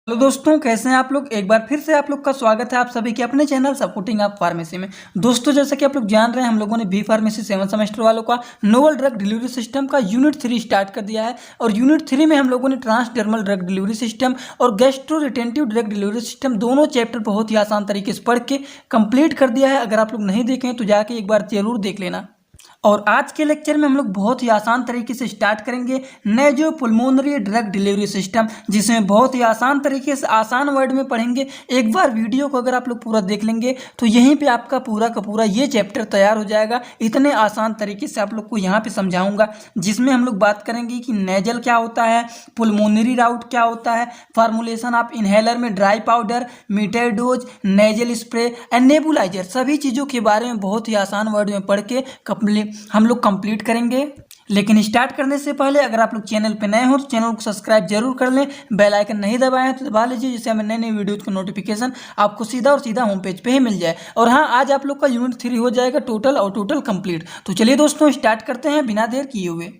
Hello दोस्तों, कैसे हैं आप लोग। एक बार फिर से आप लोग का स्वागत है आप सभी के अपने चैनल सपोर्टिंग आप फार्मेसी में। दोस्तों, जैसा कि आप लोग जान रहे हैं, हम लोगों ने बी फार्मेसी 7 सेमेस्टर वालों का नोवल ड्रग डिलीवरी सिस्टम का यूनिट 3 स्टार्ट कर दिया है। और यूनिट 3 में हम लोगों ने ट्रांसडर्मल ड्रग डिलीवरी सिस्टम और gastro retentive drug delivery system दोनों चैप्टर बहुत ही आसान तरीके से पढ़ के कंप्लीट कर दिया है। अगर आप लोग नहीं देखें तो जाके एक बार जरूर देख लेना। और आज के लेक्चर में हम लोग बहुत ही आसान तरीके से स्टार्ट करेंगे नेजो पुल्मोनरी ड्रग डिलीवरी सिस्टम, जिसमें बहुत ही आसान तरीके से आसान वर्ड में पढ़ेंगे। एक बार वीडियो को अगर आप लोग पूरा देख लेंगे तो यहीं पे आपका पूरा का पूरा ये चैप्टर तैयार हो जाएगा। इतने आसान तरीके से आप लोग को यहाँ पे समझाऊंगा, जिसमें हम लोग बात करेंगे कि नेजल क्या होता है, पुल्मोनरी राउट क्या होता है, फार्मुलेशन ऑफ इनहेलर में dry powder, meter dose, nasal spray and nebuliser, सभी चीज़ों के बारे में बहुत ही आसान वर्ड में पढ़ के हम लोग कंप्लीट करेंगे। लेकिन स्टार्ट करने से पहले अगर आप लोग चैनल पे नए हो तो चैनल को सब्सक्राइब जरूर कर लें, बेल आइकन नहीं दबाए हैं तो दबा लीजिए, जिससे हमें नए नए वीडियोज का नोटिफिकेशन आपको सीधा और सीधा होम पेज पे ही मिल जाए। और हाँ, आज आप लोग का यूनिट 3 हो जाएगा टोटल कंप्लीट। तो चलिए दोस्तों, स्टार्ट करते हैं बिना देर किए हुए।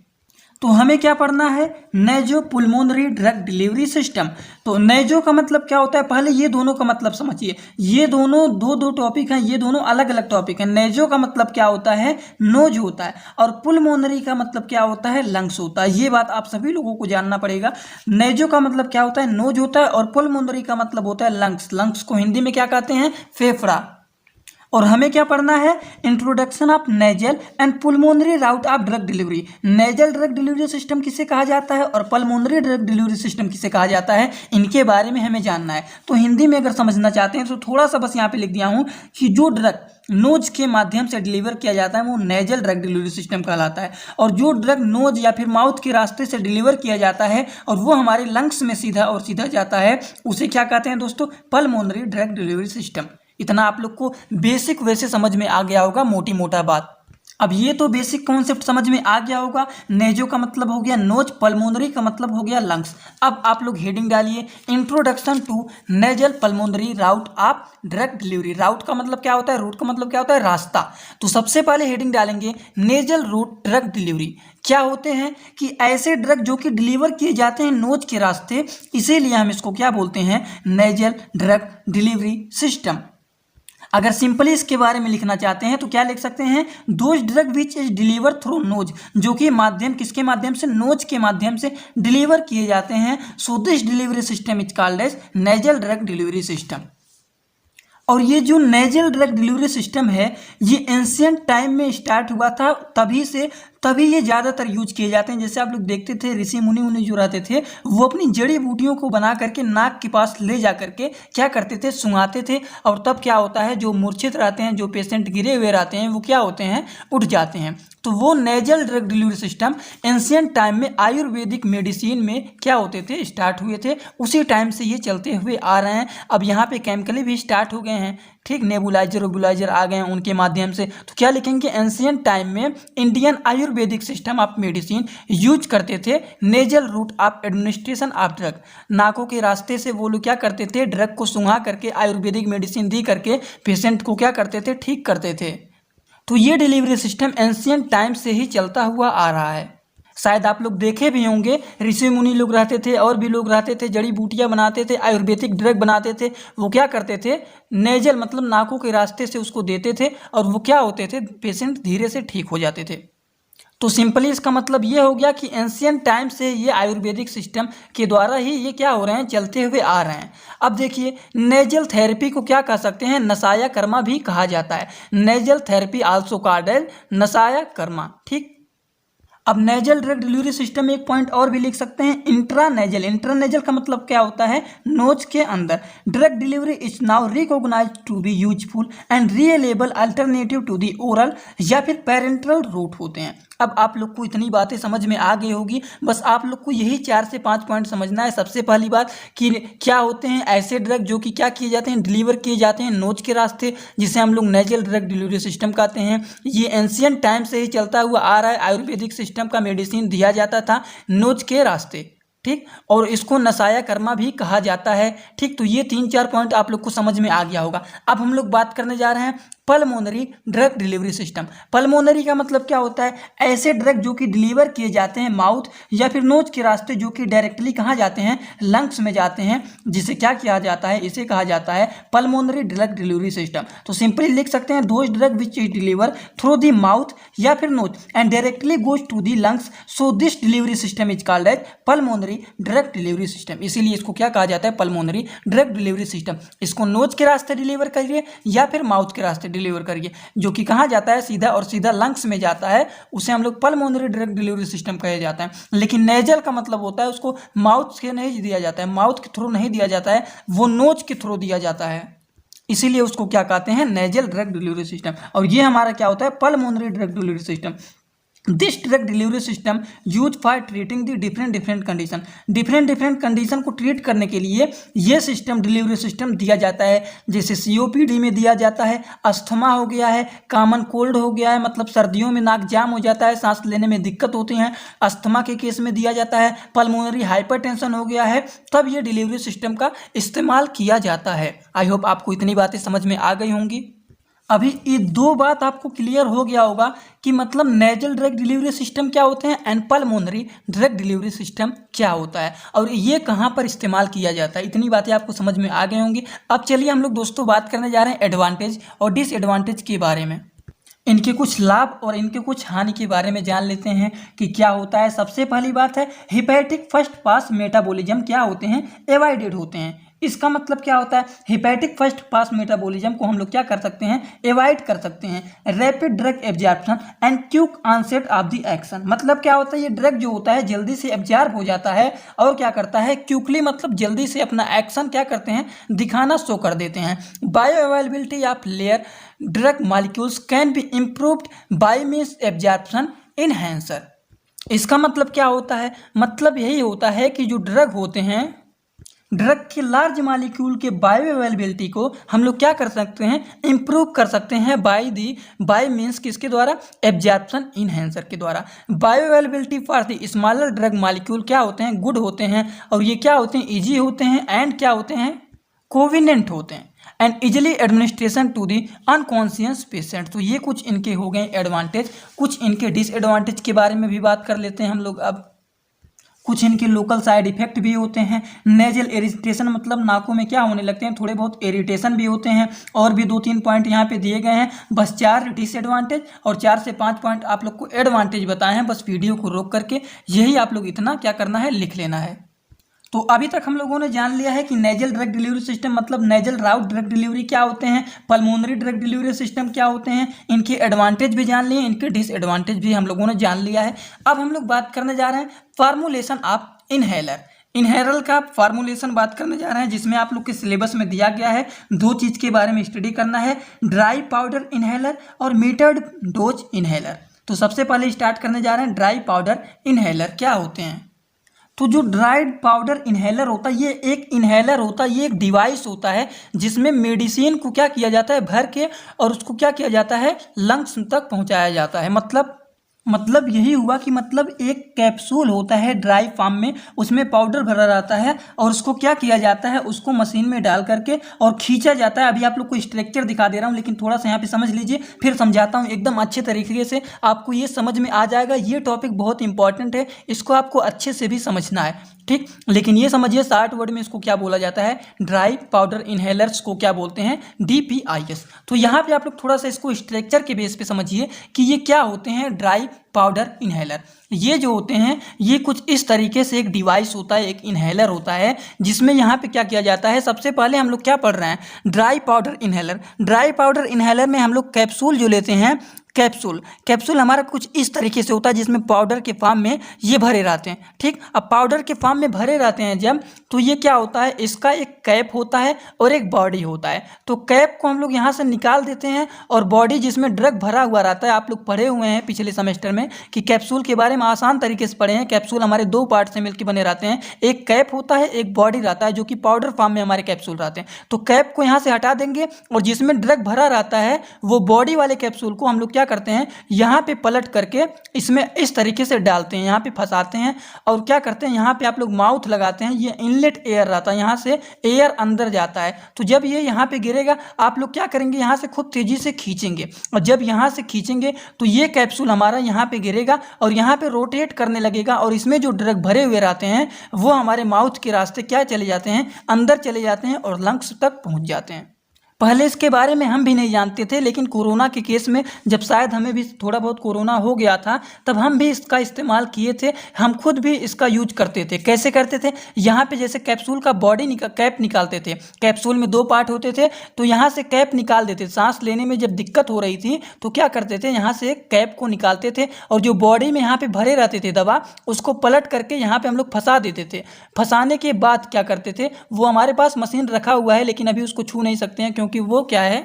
तो हमें क्या पढ़ना है, नेजो पुल्मोनरी ड्रग डिलीवरी सिस्टम। तो नेजो का मतलब क्या होता है, पहले ये दोनों का मतलब समझिए। ये दोनों दो टॉपिक हैं, ये दोनों अलग अलग टॉपिक हैं। नेजो का मतलब क्या होता है, नोज होता है, और पुल्मोनरी का मतलब क्या होता है, लंग्स होता है। ये बात आप सभी लोगों को जानना पड़ेगा। नेजो का मतलब क्या होता है, नोज होता है, और पुल्मोनरी का मतलब होता है लंग्स। लंग्स को हिंदी में क्या कहते हैं, फेफड़ा। और हमें क्या पढ़ना है, introduction of nasal and pulmonary route of drug delivery. Nasal drug delivery system किसे कहा जाता है और पल्मोनरी ड्रग डिलीवरी सिस्टम किसे कहा जाता है, इनके बारे में हमें जानना है। तो हिंदी में अगर समझना चाहते हैं तो थोड़ा सा बस यहाँ पे लिख दिया हूँ कि जो ड्रग नोज के माध्यम से डिलीवर किया जाता है वो नेजल ड्रग डिलीवरी सिस्टम कहलाता है। और जो ड्रग नोज या फिर माउथ के रास्ते से डिलीवर किया जाता है और वो हमारे लंग्स में सीधा और सीधा जाता है, उसे क्या कहते हैं दोस्तों, पल्मोनरी ड्रग डिलीवरी सिस्टम। इतना आप लोग को बेसिक वैसे समझ में आ गया होगा, मोटी मोटा बात। अब ये तो बेसिक कॉन्सेप्ट समझ में आ गया होगा। नेजो का मतलब हो गया नोज, पल्मोनरी का मतलब हो गया लंग्स। अब आप लोग हेडिंग डालिए, introduction to nasal pulmonary route of drug delivery. Route का मतलब क्या होता है, रूट का मतलब क्या होता है, रास्ता। तो सबसे पहले हेडिंग डालेंगे नेजल रूट ड्रग डिलीवरी। क्या होते हैं कि ऐसे ड्रग जो कि डिलीवर किए जाते हैं नोज के रास्ते, इसीलिए हम इसको क्या बोलते हैं, नेजल ड्रग डिलीवरी सिस्टम। अगर सिंपली इसके बारे में लिखना चाहते हैं तो क्या लिख सकते हैं, those drug which is deliver through nose, जो कि माध्यम किसके माध्यम से, नोज के माध्यम से डिलीवर किए जाते हैं। So this delivery system is called as nasal drug delivery system. और ये जो नेजल ड्रग डिलीवरी सिस्टम है, ये एंशियंट टाइम में स्टार्ट हुआ था, तभी ये ज़्यादातर यूज किए जाते हैं। जैसे आप लोग देखते थे ऋषि मुनि जो रहते थे, वो अपनी जड़ी बूटियों को बना करके नाक के पास ले जा करके क्या करते थे, सुंघाते थे। और तब क्या होता है, जो मूर्छित रहते हैं, जो पेशेंट गिरे हुए रहते हैं, वो क्या होते हैं, उठ जाते हैं। तो वो nasal drug delivery system ancient time में आयुर्वेदिक मेडिसिन में क्या होते थे, स्टार्ट हुए थे। उसी टाइम से ये चलते हुए आ रहे हैं। अब यहाँ पे केमिकली भी स्टार्ट हो गए हैं, ठीक, नेबुलाइजर वेबुलाइजर आ गए हैं उनके माध्यम से। तो क्या लिखेंगे, एंशियंट टाइम में Indian Ayurvedic system of medicine use करते थे nasal route of administration of drug. नाकों के रास्ते से वो लोग क्या करते थे, ड्रग को सुंघा करके आयुर्वेदिक मेडिसिन दी करके पेशेंट को क्या करते थे, ठीक करते थे। तो ये डिलीवरी सिस्टम एंशियंट टाइम से ही चलता हुआ आ रहा है। शायद आप लोग देखे भी होंगे, ऋषि मुनि लोग रहते थे और भी लोग रहते थे, जड़ी बूटियां बनाते थे, आयुर्वेदिक ड्रग बनाते थे। वो क्या करते थे, नेजल मतलब नाकों के रास्ते से उसको देते थे, और वो क्या होते थे, पेशेंट धीरे से ठीक हो जाते थे। तो सिंपली इसका मतलब ये हो गया कि एंशियंट टाइम से ये आयुर्वेदिक सिस्टम के द्वारा ही ये क्या हो रहे हैं, चलते हुए आ रहे हैं। अब देखिए, नेजल थेरेपी को क्या कह सकते हैं, नसाया कर्मा भी कहा जाता है। Nasal therapy also called as nasya karma, ठीक। अब नेजल ड्रग डिलीवरी सिस्टम में एक पॉइंट और भी लिख सकते हैं, इंट्रानेजल। इंट्रानेजल का मतलब क्या होता है, नोज के अंदर। Drug delivery is now recognise to be useful and reliable alternative to the oral या फिर पेरेंट्रल रूट होते हैं। अब आप लोग को इतनी बातें समझ में आ गई होगी, बस आप लोग को यही 4 से 5 पॉइंट समझना है। सबसे पहली बात कि क्या होते हैं ऐसे ड्रग जो कि क्या किए जाते हैं, डिलीवर किए जाते हैं नोज के रास्ते, जिसे हम लोग नेजल ड्रग डिलीवरी सिस्टम कहते हैं। ये एंशियंट टाइम से ही चलता हुआ आ रहा है। आयुर्वेदिक सिस्टम का मेडिसिन दिया जाता था नोज के रास्ते, ठीक। और इसको नसाया कर्मा भी कहा जाता है, ठीक। तो ये 3-4 पॉइंट आप लोग को समझ में आ गया होगा। अब हम लोग बात करने जा रहे हैं pulmonary drug delivery system. Pulmonary का मतलब क्या होता है, ऐसे ड्रग जो कि डिलीवर किए जाते हैं माउथ या फिर नोज के रास्ते, जो कि डायरेक्टली कहाँ जाते हैं, लंग्स में जाते हैं, जिसे क्या किया जाता है, इसे कहा जाता है पल्मोनरी ड्रग डिलीवरी सिस्टम। तो सिंपली लिख सकते हैं those drug which is deliver through the mouth या फिर nose and directly goes to the lungs, so this delivery system is called as pulmonary drug delivery system. इसीलिए इसको क्या कहा जाता है, पल्मोनरी ड्रग डिलीवरी सिस्टम। इसको नोज के रास्ते डिलीवर करिए या फिर माउथ के रास्ते डिलीवर करिए, जो कि कहाँ जाता है, सीधा और सीधा लंग्स में जाता है, उसे हम लोग पल्मोनरी ड्रग डिलीवरी सिस्टम कहा जाता है। लेकिन नेजल का मतलब होता है उसको माउथ से नहीं दिया जाता है, माउथ के थ्रू नहीं दिया जाता है, वो नोज के थ्रू दिया जाता है, इसीलिए उसको क्या कहते हैं, नेजल ड्रग डिलीवरी सिस्टम। और ये हमारा क्या होता है, pulmonary drug delivery system. This drug delivery system use for treating the different condition. Different condition को ट्रीट करने के लिए ये सिस्टम, डिलीवरी सिस्टम दिया जाता है। जैसे COPD में दिया जाता है, अस्थमा हो गया है, कॉमन कोल्ड हो गया है, मतलब सर्दियों में नाक जाम हो जाता है, सांस लेने में दिक्कत होती है, अस्थमा के केस में दिया जाता है, पल्मोनरी हाइपरटेंशन हो गया है, तब ये डिलीवरी सिस्टम का इस्तेमाल किया जाता है। आई होप आपको इतनी बातें समझ में आ गई होंगी। अभी ये दो बात आपको क्लियर हो गया होगा कि मतलब नेजल ड्रग डिलीवरी सिस्टम क्या होते हैं and pulmonary drug delivery system क्या होता है और ये कहाँ पर इस्तेमाल किया जाता है। इतनी बातें आपको समझ में आ गई होंगी। अब चलिए हम लोग दोस्तों बात करने जा रहे हैं एडवांटेज और डिसएडवांटेज के बारे में। इनके कुछ लाभ और इनके कुछ हानि के बारे में जान लेते हैं कि क्या होता है। सबसे पहली बात है, हेपेटिक फर्स्ट पास मेटाबॉलिज्म क्या होते हैं, एवॉइडेड होते हैं। इसका मतलब क्या होता है, हेपेटिक फर्स्ट पास मेटाबॉलिज्म को हम लोग क्या कर सकते हैं, एवॉइड कर सकते हैं। Rapid drug absorption and quick onset of the action, मतलब क्या होता है, ये ड्रग जो होता है जल्दी से एब्जॉर्ब हो जाता है और क्या करता है, क्विकली मतलब जल्दी से अपना एक्शन क्या करते हैं, दिखाना शो कर देते हैं। Bio availability of layer drug molecules can be improved by means absorption enhancer. इसका मतलब क्या होता है, मतलब यही होता है कि जो ड्रग होते हैं, ड्रग के लार्ज मॉलिक्यूल के बायो अवेलेबिलिटी को हम लोग क्या कर सकते हैं, इम्प्रूव कर सकते हैं बाय मीन्स किसके द्वारा, एब्जॉर्प्शन इनहैंसर के द्वारा। Bio availability for the smaller drug molecule क्या होते हैं, गुड होते हैं और ये क्या होते हैं, इजी होते हैं एंड क्या होते हैं, कोविनेंट होते हैं and easily administration to the unconscious patient. तो ये कुछ इनके हो गए एडवांटेज। कुछ इनके डिसएडवांटेज के बारे में भी बात कर लेते हैं हम लोग। अब कुछ इनके लोकल साइड इफेक्ट भी होते हैं। नेजल इरिटेशन मतलब नाकों में क्या होने लगते हैं, थोड़े बहुत इरिटेशन भी होते हैं। और भी 2-3 पॉइंट यहाँ पे दिए गए हैं। बस 4 डिसएडवांटेज और 4 से 5 पॉइंट आप लोग को एडवांटेज बताए हैं। बस वीडियो को रोक करके यही आप लोग इतना क्या करना है, लिख लेना है। तो अभी तक हम लोगों ने जान लिया है कि नेजल ड्रग डिलीवरी सिस्टम मतलब नेजल राउट ड्रग डिलीवरी क्या होते हैं, पल्मोनरी ड्रग डिलीवरी सिस्टम क्या होते हैं, इनके एडवांटेज भी जान लिए, इनके डिसएडवांटेज भी हम लोगों ने जान लिया है। अब हम लोग बात करने जा रहे हैं फार्मूलेशन ऑफ इनहेलर। इनहेलर का फार्मूलेशन बात करने जा रहे हैं, जिसमें आप लोग के सिलेबस में दिया गया है 2 चीज़ के बारे में स्टडी करना है, ड्राई पाउडर इनहेलर और मीटर्ड डोज इनहेलर। तो सबसे पहले स्टार्ट करने जा रहे हैं, ड्राई पाउडर इनहेलर क्या होते हैं। तो जो ड्राइड पाउडर इनहेलर होता है, ये एक इनहेलर होता है, ये एक डिवाइस होता है जिसमें मेडिसिन को क्या किया जाता है, भर के और उसको क्या किया जाता है, लंग्स तक पहुंचाया जाता है। मतलब यही हुआ कि मतलब एक कैप्सूल होता है ड्राई फॉर्म में, उसमें पाउडर भरा रहता है और उसको क्या किया जाता है, उसको मशीन में डाल करके और खींचा जाता है। अभी आप लोग को स्ट्रक्चर दिखा दे रहा हूँ, लेकिन थोड़ा सा यहाँ पे समझ लीजिए, फिर समझाता हूँ एकदम अच्छे तरीके से, आपको ये समझ में आ जाएगा। ये टॉपिक बहुत इंपॉर्टेंट है, इसको आपको अच्छे से भी समझना है, ठीक। लेकिन ये समझिए 60 वर्ड में इसको क्या बोला जाता है, ड्राई पाउडर इनहेलर्स को क्या बोलते हैं, DPIS। तो यहाँ पे आप लोग थोड़ा सा इसको स्ट्रक्चर के बेस पे समझिए कि ये क्या होते हैं, ड्राई पाउडर इनहेलर। ये जो होते हैं, ये कुछ इस तरीके से एक डिवाइस होता है, एक इनहेलर होता है, जिसमें यहाँ पे क्या किया जाता है, सबसे पहले हम लोग क्या पढ़ रहे हैं, dry powder inhaler. Dry powder inhaler में हम लोग कैप्सूल जो लेते हैं, कैप्सूल हमारा कुछ इस तरीके से होता है, जिसमें पाउडर के फॉर्म में ये भरे रहते हैं, ठीक। अब पाउडर के फॉर्म में भरे रहते हैं जब, तो ये क्या होता है, इसका एक कैप होता है और एक बॉडी होता है। तो कैप को हम लोग यहाँ से निकाल देते हैं और बॉडी जिसमें ड्रग भरा हुआ रहता है, आप लोग पढ़े हुए हैं पिछले सेमेस्टर में कि कैप्सूल के बारे में आसान तरीके से पढ़े हैं। कैप्सूल हमारे 2 पार्ट से मिलकर बने रहते हैं, एक कैप होता है, एक बॉडी रहता है, जो कि पाउडर फॉर्म में हमारे कैप्सूल रहते हैं। तो कैप को यहाँ से हटा देंगे और जिसमें ड्रग भरा रहता है, वो बॉडी वाले कैप्सूल को हम लोग क्या क्या करते हैं, यहाँ पे पलट करके इसमें इस तरीके से डालते हैं, यहाँ पे फंसाते हैं और क्या करते हैं, यहाँ पे आप लोग माउथ लगाते हैं, ये इनलेट एयर रहता है, यहाँ से एयर अंदर जाता है। तो जब ये यहाँ पे गिरेगा आप लोग क्या करेंगे, यहाँ से खूब तेजी से खींचेंगे और जब यहाँ से खींचेंगे तो ये कैप्सूल हमारा यहाँ पे गिरेगा और यहाँ पे रोटेट करने लगेगा और इसमें जो ड्रग भरे हुए रहते हैं वो हमारे माउथ के रास्ते क्या चले जाते हैं, अंदर चले जाते हैं और लंग्स तक पहुँच जाते हैं। पहले इसके बारे में हम भी नहीं जानते थे, लेकिन कोरोना के केस में जब शायद हमें भी थोड़ा बहुत कोरोना हो गया था तब हम भी इसका इस्तेमाल किए थे, हम खुद भी इसका यूज करते थे। कैसे करते थे, यहाँ पे जैसे कैप्सूल का कैप निकालते थे, कैप्सूल में 2 पार्ट होते थे, तो यहाँ से कैप निकाल देते, सांस लेने में जब दिक्कत हो रही थी तो क्या करते थे, यहाँ से कैप को निकालते थे और जो बॉडी में यहाँ पे भरे रहते थे दवा उसको पलट करके यहाँ पे हम लोग फंसा देते थे। फंसाने के बाद क्या करते थे, वो हमारे पास मशीन रखा हुआ है लेकिन अभी उसको छू नहीं सकते हैं क्योंकि वो क्या है,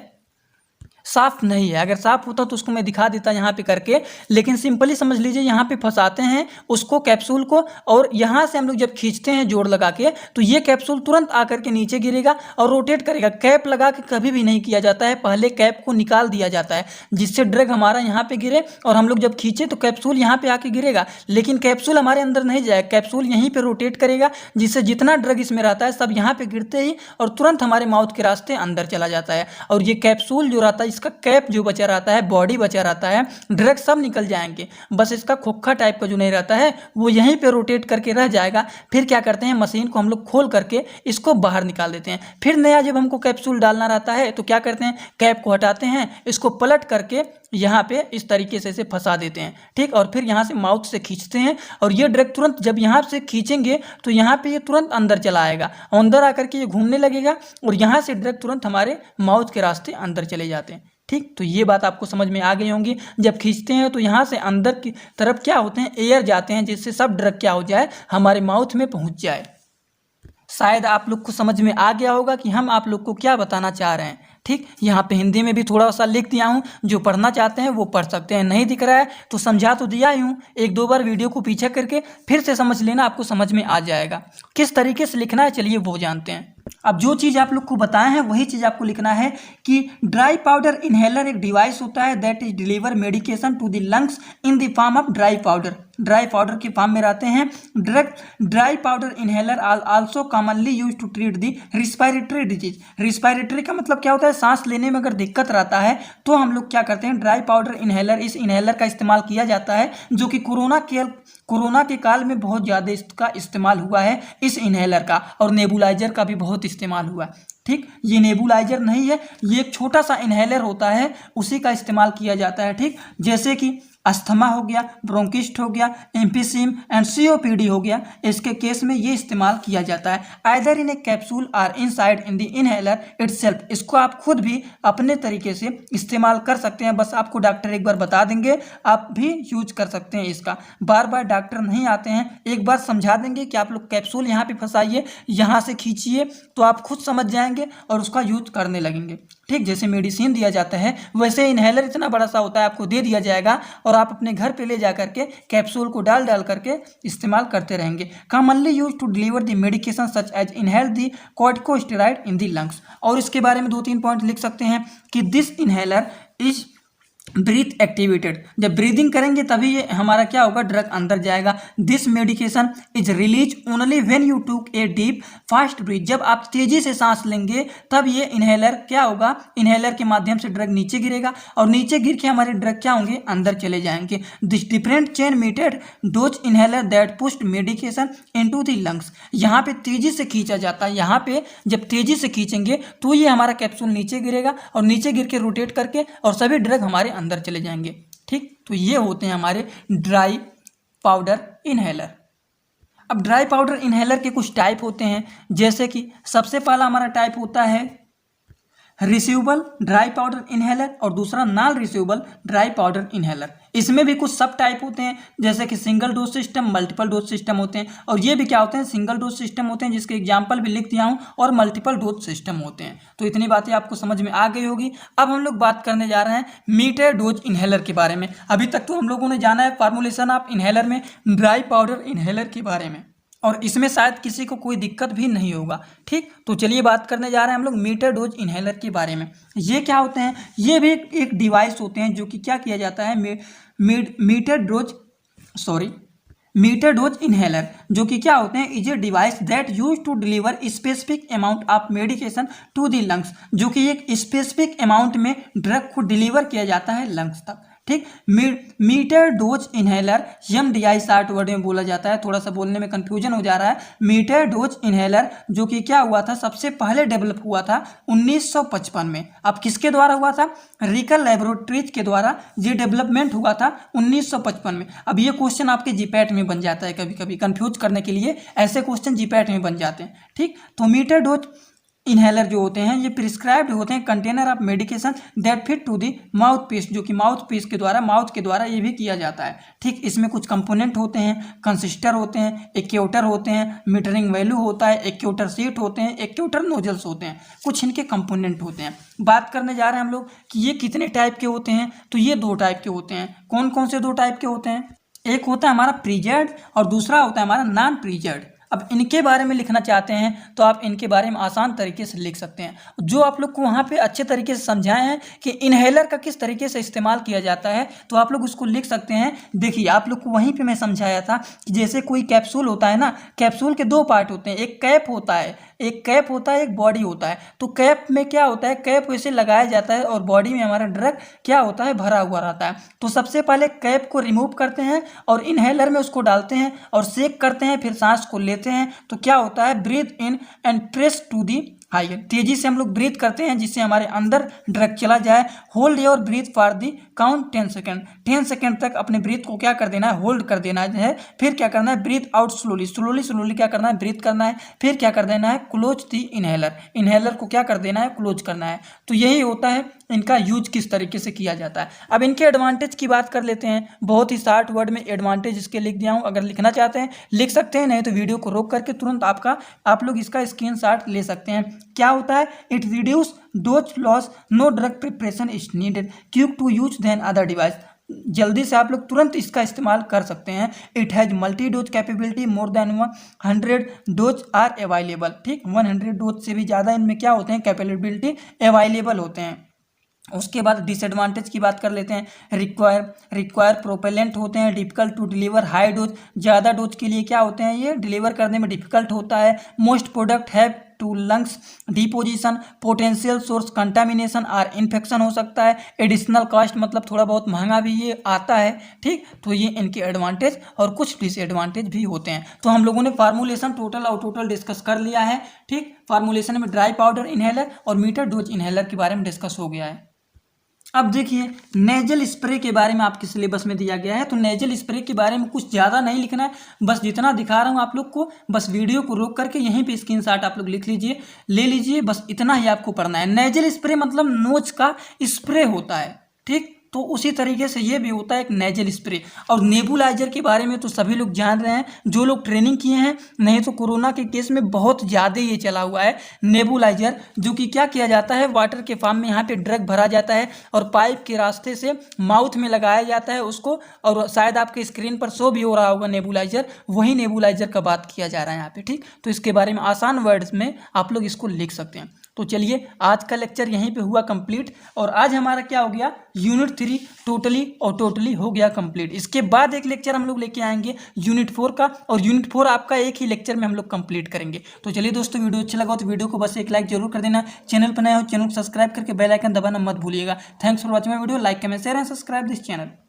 साफ नहीं है। अगर साफ होता तो उसको मैं दिखा देता यहाँ पे करके, लेकिन सिंपली समझ लीजिए यहाँ पे फंसाते हैं उसको कैप्सूल को और यहाँ से हम लोग जब खींचते हैं जोड़ लगा के तो ये कैप्सूल तुरंत आकर के नीचे गिरेगा और रोटेट करेगा। कैप लगा के कभी भी नहीं किया जाता है, पहले कैप को निकाल दिया जाता है जिससे ड्रग हमारा यहाँ पे गिरे और हम लोग जब खींचे तो कैप्सूल यहाँ पे आके गिरेगा, लेकिन कैप्सूल हमारे अंदर नहीं जाएगा, कैप्सूल यहीं पर रोटेट करेगा जिससे जितना ड्रग इसमें रहता है सब यहाँ पे गिरते ही और तुरंत हमारे माउथ के रास्ते अंदर चला जाता है। और ये कैप्सूल जो रहता है, इसका कैप जो बचा रहता है, बॉडी बचा रहता है, ड्रग सब निकल जाएंगे, बस इसका खोखा टाइप का जो नहीं रहता है वो यहीं पे रोटेट करके रह जाएगा। फिर क्या करते हैं, मशीन को हम लोग खोल करके इसको बाहर निकाल देते हैं। फिर नया जब हमको कैप्सूल डालना रहता है तो क्या करते हैं, कैप को हटाते हैं, इसको पलट करके यहाँ पे इस तरीके से फंसा देते हैं, ठीक। और फिर यहाँ से माउथ से खींचते हैं और ये ड्रग तुरंत जब यहाँ से खींचेंगे तो यहाँ पे ये तुरंत अंदर चला आएगा, अंदर आकर के ये घूमने लगेगा और यहाँ से ड्रग तुरंत हमारे माउथ के रास्ते अंदर चले जाते हैं, ठीक। तो ये बात आपको समझ में आ गई होंगी। जब खींचते हैं तो यहाँ से अंदर की तरफ क्या होते हैं, एयर जाते हैं जिससे सब ड्रग क्या हो जाए, हमारे माउथ में पहुँच जाए। शायद आप लोग को समझ में आ गया होगा कि हम आप लोग को क्या बताना चाह रहे हैं, ठीक। यहाँ पे हिंदी में भी थोड़ा सा लिख दिया हूँ, जो पढ़ना चाहते हैं वो पढ़ सकते हैं, नहीं दिख रहा है तो समझा तो दिया ही हूँ, 1-2 बार वीडियो को पीछे करके फिर से समझ लेना, आपको समझ में आ जाएगा। किस तरीके से लिखना है चलिए वो जानते हैं। अब जो चीज़ आप लोग को बताए हैं वही चीज़ आपको लिखना है कि ड्राई पाउडर इनहेलर एक डिवाइस होता है that is deliver medication to the lungs in the form of dry powder, dry powder के फॉर्म में रहते हैं। Dry powder inhaler are also commonly use to treat the respiratory disease. Respiratory का मतलब क्या होता है, सांस लेने में अगर दिक्कत रहता है तो हम लोग क्या करते हैं, ड्राई पाउडर इनहेलर, इस इनहेलर का इस्तेमाल किया जाता है, जो कि कोरोना के काल में बहुत ज़्यादा इसका इस्तेमाल हुआ है, इस इनहेलर का। और नेबुलाइजर का भी बहुत इस्तेमाल हुआ, ठीक। ये नेबुलाइजर नहीं है, ये एक छोटा सा इनहेलर होता है, उसी का इस्तेमाल किया जाता है, ठीक। जैसे कि अस्थमा हो गया, ब्रोंकिस्ट हो गया, एम्फीसीम एंड सीओपीडी हो गया, इसके केस में ये इस्तेमाल किया जाता है। आइदर इन ए कैप्सूल और inside in the inhaler itself. इसको आप खुद भी अपने तरीके से इस्तेमाल कर सकते हैं, बस आपको डॉक्टर एक बार बता देंगे, आप भी यूज कर सकते हैं इसका। बार बार डॉक्टर नहीं आते हैं, एक बार समझा देंगे कि आप लोग कैप्सूल यहाँ पे फंसाइए, यहाँ से खींचिए, तो आप खुद समझ जाएंगे और उसका यूज करने लगेंगे, ठीक। जैसे मेडिसिन दिया जाता है वैसे इनहेलर इतना बड़ा सा होता है, आपको दे दिया जाएगा और आप अपने घर पे ले जा करके कैप्सूल को डाल करके इस्तेमाल करते रहेंगे। Commonly use to deliver the medication such as inhale the corticosteroid in the lungs. और इसके बारे में 2-3 पॉइंट लिख सकते हैं कि this inhaler is breath activated, जब ब्रीदिंग करेंगे तभी ये हमारा क्या होगा, ड्रग अंदर जाएगा। This medication is release only when you took a deep fast breathe, जब आप तेजी से सांस लेंगे तब ये इनहेलर क्या होगा, इनहेलर के माध्यम से ड्रग नीचे गिरेगा और नीचे गिर के हमारे ड्रग क्या होंगे, अंदर चले जाएंगे। This different chain method dose inhaler that pushed medication into the lungs. यहाँ पे तेजी से खींचा जाता है, यहाँ पे जब तेजी से खींचेंगे तो ये हमारा कैप्सूल नीचे गिरेगा और नीचे गिर के रोटेट करके और सभी ड्रग हमारे अंदर चले जाएंगे, ठीक। तो ये होते हैं हमारे ड्राई पाउडर इनहेलर। अब ड्राई पाउडर इनहेलर के कुछ टाइप होते हैं, जैसे कि सबसे पहला हमारा टाइप होता है रिसीवेबल ड्राई पाउडर इनहेलर और दूसरा non receivable dry powder inhaler. इसमें भी कुछ सब टाइप होते हैं, जैसे कि single dose system, multiple dose system होते हैं। और ये भी क्या होते हैं, सिंगल डोज सिस्टम होते हैं, जिसके एग्जाम्पल भी लिख दिया हूँ, और मल्टीपल डोज सिस्टम होते हैं। तो इतनी बातें आपको समझ में आ गई होगी। अब हम लोग बात करने जा रहे हैं मीटर डोज इनहेलर के बारे में। अभी तक तो हम लोगों ने जाना है फार्मूलेशन ऑफ इनहेलर में ड्राई पाउडर इनहेलर के बारे में, और इसमें शायद किसी को कोई दिक्कत भी नहीं होगा। ठीक, तो चलिए बात करने जा रहे हैं हम लोग मीटर डोज इनहेलर के बारे में। ये क्या होते हैं? ये भी एक डिवाइस होते हैं जो कि क्या किया जाता है, मीटर डोज इनहेलर, जो कि क्या होते हैं, is a device that use to deliver specific amount of medication to the lungs, जो कि एक स्पेसिफिक अमाउंट में ड्रग को डिलीवर किया जाता है लंग्स तक। ठीक, meter dose inhaler MDI short word में बोला जाता है, थोड़ा सा बोलने में कंफ्यूजन हो जा रहा है। मीटर डोज इनहेलर जो कि क्या हुआ था, सबसे पहले डेवलप हुआ था 1955 में। अब किसके द्वारा हुआ था? रिकल लैबोरेटरीज के द्वारा ये डेवलपमेंट हुआ था 1955 में। अब ये क्वेश्चन आपके जीपैट में बन जाता है, कभी कभी कंफ्यूज करने के लिए ऐसे क्वेश्चन जीपैट में बन जाते हैं। ठीक, तो मीटर डोज इनहेलर जो होते हैं ये प्रिस्क्राइब्ड होते हैं container of medication that fit to the mouth piece, जो कि माउथ पीस के द्वारा, माउथ के द्वारा ये भी किया जाता है। ठीक, इसमें कुछ कंपोनेंट होते हैं, कंसिस्टर होते हैं, एक्यूटर होते हैं, मीटरिंग वैल्यू होता है, एक्यूटर सीट होते हैं, एक्यूटर नोजल्स होते हैं, कुछ इनके कंपोनेंट होते हैं। बात करने जा रहे हैं हम लोग कि ये कितने टाइप के होते हैं, तो ये 2 टाइप के होते हैं। कौन कौन से 2 टाइप के होते हैं? एक होता है हमारा प्रीजर्ड और दूसरा होता है हमारा नॉन प्रीजर्ड। अब इनके बारे में लिखना चाहते हैं तो आप इनके बारे में आसान तरीके से लिख सकते हैं। जो आप लोग को वहाँ पे अच्छे तरीके से समझाए हैं कि इनहेलर का किस तरीके से इस्तेमाल किया जाता है, तो आप लोग उसको लिख सकते हैं। देखिए, आप लोग को वहीं पे मैं समझाया था कि जैसे कोई कैप्सूल होता है ना, कैप्सूल के 2 पार्ट होते हैं, एक कैप होता है, एक बॉडी होता है। तो कैप में क्या होता है, कैप वैसे लगाया जाता है और बॉडी में हमारा ड्रग क्या होता है, भरा हुआ रहता है। तो सबसे पहले कैप को रिमूव करते हैं और इनहेलर में उसको डालते हैं और शेक करते हैं, फिर सांस को लेते हैं। तो क्या होता है, breathe in and press to the higher, तेजी से हम लोग ब्रीथ करते हैं जिससे हमारे अंदर ड्रग चला जाए। Hold your breathe for the count 10 second, 10 second तक अपने ब्रीथ को क्या कर देना है, होल्ड कर देना है। फिर क्या करना है, ब्रीथ आउट स्लोली, स्लोली क्या करना है, ब्रीथ करना है। फिर क्या कर देना है, क्लोज दी इनहेलर, इनहेलर को क्या कर देना है, क्लोज करना है। तो यही होता है इनका यूज किस तरीके से किया जाता है। अब इनके एडवांटेज की बात कर लेते हैं। बहुत ही शॉर्ट वर्ड में एडवांटेज इसके लिख दिया हूँ, अगर लिखना चाहते हैं लिख सकते हैं, नहीं तो वीडियो को रोक करके तुरंत आप लोग इसका स्क्रीनशॉट ले सकते हैं। क्या होता है, it reduce dose loss, no drug preparation is needed, quick to use than other device, जल्दी से आप लोग तुरंत इसका इस्तेमाल कर सकते हैं। It has multi dose capability, more than 100 dose are available. ठीक, 100 डोज से भी ज़्यादा इनमें क्या होते हैं, कैपेबिलिटी अवेलेबल होते हैं। उसके बाद डिसएडवांटेज की बात कर लेते हैं। रिक्वायर प्रोपेलेंट होते हैं, difficult to deliver high dose, ज़्यादा डोज के लिए क्या होते हैं, ये डिलीवर करने में डिफिकल्ट होता है। Most product have to lungs deposition, potential source contamination और इन्फेक्शन हो सकता है। एडिशनल कॉस्ट मतलब थोड़ा बहुत महंगा भी ये आता है। ठीक, तो ये इनके एडवांटेज और कुछ डिसएडवांटेज भी होते हैं। तो हम लोगों ने फार्मूलेशन टोटल डिस्कस कर लिया है। ठीक, फार्मूलेशन में ड्राई पाउडर इनहेलर और मीटर डोज इनहेलर के बारे में डिस्कस हो गया है। अब देखिए, नेजल स्प्रे के बारे में आपके सिलेबस में दिया गया है। तो नेजल स्प्रे के बारे में कुछ ज़्यादा नहीं लिखना है, बस जितना दिखा रहा हूँ आप लोग को, बस वीडियो को रोक करके यहीं पे स्क्रीनशॉट आप लोग लिख लीजिए, ले लीजिए, बस इतना ही आपको पढ़ना है। नेजल स्प्रे मतलब नोज का स्प्रे होता है। ठीक, तो उसी तरीके से ये भी होता है एक नेजल स्प्रे। और नेबुलाइजर के बारे में तो सभी लोग जान रहे हैं, जो लोग ट्रेनिंग किए हैं, नहीं तो कोरोना के केस में बहुत ज़्यादा ये चला हुआ है नेबुलाइजर, जो कि क्या किया जाता है, वाटर के फॉर्म में यहाँ पे ड्रग भरा जाता है और पाइप के रास्ते से माउथ में लगाया जाता है उसको, और शायद आपके स्क्रीन पर शो भी हो रहा होगा नेबुलाइजर, वही नेबुलाइजर का बात किया जा रहा है यहाँ पे। ठीक, तो इसके बारे में आसान वर्ड्स में आप लोग इसको लिख सकते हैं। तो चलिए, आज का लेक्चर यहीं पे हुआ कंप्लीट, और आज हमारा क्या हो गया, यूनिट 3 टोटली हो गया कंप्लीट। इसके बाद एक लेक्चर हम लोग लेके आएंगे यूनिट 4 का, और यूनिट 4 आपका एक ही लेक्चर में हम लोग कंप्लीट करेंगे। तो चलिए दोस्तों, वीडियो अच्छा लगा तो वीडियो को बस एक लाइक जरूर कर देना। चैनल पर नए हो चैनल को सब्सक्राइब करके बेल आइकन दबाना मत भूलिएगा। Thanks for watching my video. Like comment share and subscribe this channel.